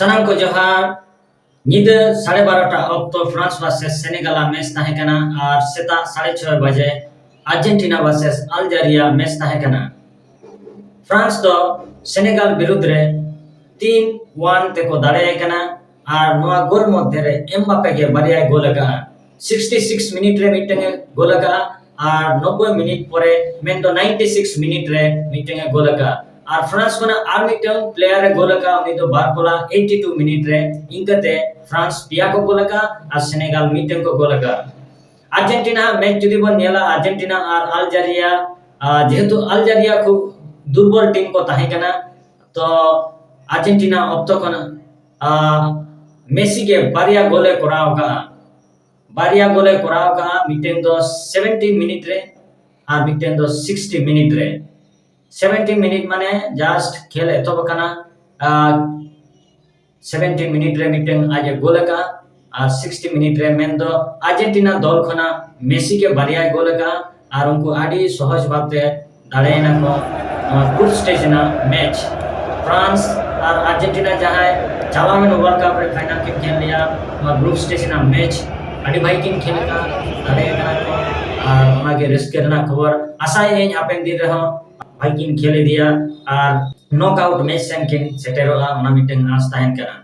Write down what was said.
Sanam ko johar nyida 12:30 octo France versus Senegal match tahe kana ar seta 6:30 baje Argentina versus Algeria match tahe kana. France do Senegal birudre 3-1 te ko dare kana ar noa gol moddhe re Mbappe ge bariya gol aga 66 minute re mitenge gol aga ar 90 minute pore mendo 96 minute re mitenge gol aga R France কোনা আর meeting প্লেয়ারে গোলকা উনি তো বারকোলা 82 minute রে ইনকাতে France পিয়াকো গোলকা আর Senegal meeting কো গোলকা Argentina match যদি বন নেলা Argentina আর Algeria যেহেতু Algeria খুব দুর্বল team কো তাহে কানা তো আর্জেন্টিনা অত্তকন মেসি কে বারিয়া গোলে করাওকা মিটং তো 70 মিনিট রে আর মিটং তো 60 মিনিট রে 70 मिनट माने जस्ट खेल एतबकाना 70 मिनट रे मिटन आज गोलका और 60 मिनट रे मेन दो अर्जेंटीना दल खना मेसी के बारिया गोलका और उनको आडी सहज भावते दाड़ेना को ग्रुप स्टेज ना मैच फ्रांस और अर्जेंटीना जहां चालामेन वर्ल्ड कप रे फाइनल के खेल लिया ग्रुप स्टेज ना मैच आडी भाई किन खेलका दाड़ेना को और उनागे रिस्क करना खबर आशा है हापेन दिन रहो भाई किन खेले दिया और नॉकआउट मैच सेन किन सेटेरोला उना मिटन आस ताहेन करा